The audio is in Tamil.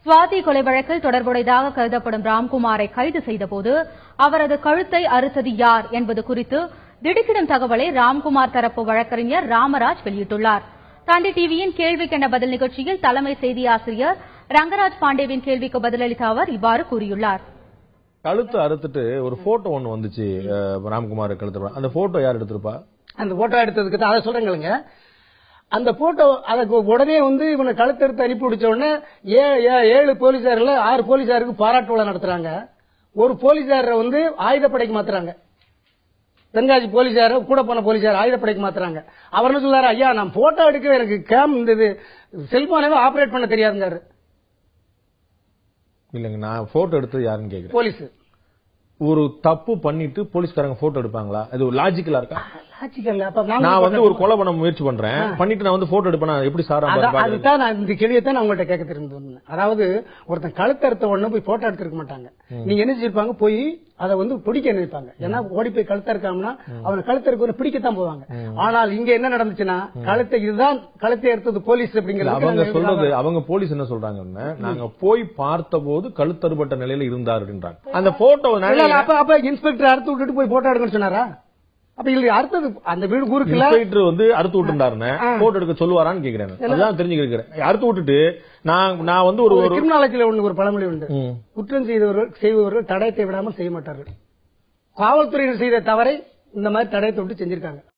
சுவாதி கொலை வழக்கில் தொடர்புடையதாக கருதப்படும் ராம்குமாரை கைது செய்தபோது அவரது கழுத்தை அறுத்தது யார் என்பது குறித்து திடுக்கிடும் தகவலை ராம்குமார் தரப்பு வழக்கறிஞர் ராமராஜ் வெளியிட்டுள்ளார். தந்தி டிவியின் கேள்விக்கென பதில் நிகழ்ச்சியில் தலைமை செய்தி ஆசிரியர் ரங்கராஜ் பாண்டேவின் கேள்விக்கு பதிலளித்த அவர் இவ்வாறு கூறியுள்ளார். கழுத்து அறுத்துட்டு ஒரு போட்டோ ஒண்ணு வந்துச்சு ராம்குமார் கழுத்து. அந்த போட்டோ யார் எடுத்திருப்பா? அந்த போட்டோ எடுத்ததுக்கு தான் அதை சொல்றேங்க. அந்த போட்டோ அதுக்கு உடனே இவனை கழுத்தெடுத்து அனுப்பி பிடிச்ச உடனே 7 போலீசார்கள் 6 போலீசாருக்கு பாராட்டு விழா நடத்துறாங்க. ஒரு போலீசார ஆயுதப்படைக்கு மாத்துறாங்க. தென்காசி போலீசார கூட போன போலீசார் ஆயுதப்படைக்கு மாத்துறாங்க. அவர் என்ன சொல்றாரு, ஐயா நான் போட்டோ எடுக்க எனக்கு இந்த செல்போனவே ஆபரேட் பண்ண தெரியாதுங்காரு. இல்லங்க, நான் போட்டோ எடுத்தது யாருன்னு கேக்குறேன். போலீஸ். ஒரு தப்பு பண்ணிட்டு போலீஸ்காரங்க போட்டோ எடுப்பாங்களா? அது லாஜிக்கலா இருக்கா? நான் ஒரு கொலை பண்ண முயற்சி பண்றேன், பண்ணிட்டு நான் போட்டோ எடுப்பேன், எப்படி சார்? அதுதான் நான் இந்த கேள்வியை நான் உங்கள்கிட்ட கேட்க தெரிஞ்சு. அதாவது ஒருத்தன் கழுத்தறுத்த உடனே போய் போட்டோ எடுத்துருக்க மாட்டாங்க. நீங்க என்ன செஞ்சிருப்பாங்க, போய் அதை பிடிக்க நினைப்பாங்க. ஏன்னா ஓடி போய் கழுத்த இருக்காங்கன்னா அவனை கழுத்தருக்கு பிடிக்கத்தான் போவாங்க. ஆனால் இங்க என்ன நடந்துச்சுன்னா இதுதான் கழுத்தை எடுத்தது போலீஸ் அப்படிங்கிறது அவங்க சொல்றது. அவங்க போலீஸ் என்ன சொல்றாங்கன்னா, நாங்க போய் பார்த்த போது கழுத்தறுபட்ட நிலையில இருந்தார் அப்படின்றாங்க. அந்த போட்டோ அப்ப இன்ஸ்பெக்டர் அறுத்து விட்டுட்டு போய் போட்டோ எடுக்கணும்னு சொன்னாரா? அப்ப இல்ல அடுத்தது அந்த வீடு ஊருக்குள்ள அறுத்து விட்டுருந்தாருன்னு போட்டோ எடுக்க சொல்லுவாரான்னு கேக்குறேன். அதான் தெரிஞ்சுக்கிறேன். அறுத்து விட்டுட்டு நான் ஒரு கிரிமினாலஜில ஒரு பழமொழி உண்டு, குற்றம் செய்பவர்கள் தடயத்தை விடாமல் செய்ய மாட்டார்கள். காவல்துறையினர் செய்த தவறை இந்த மாதிரி தடயத்தை விட்டு செஞ்சிருக்காங்க.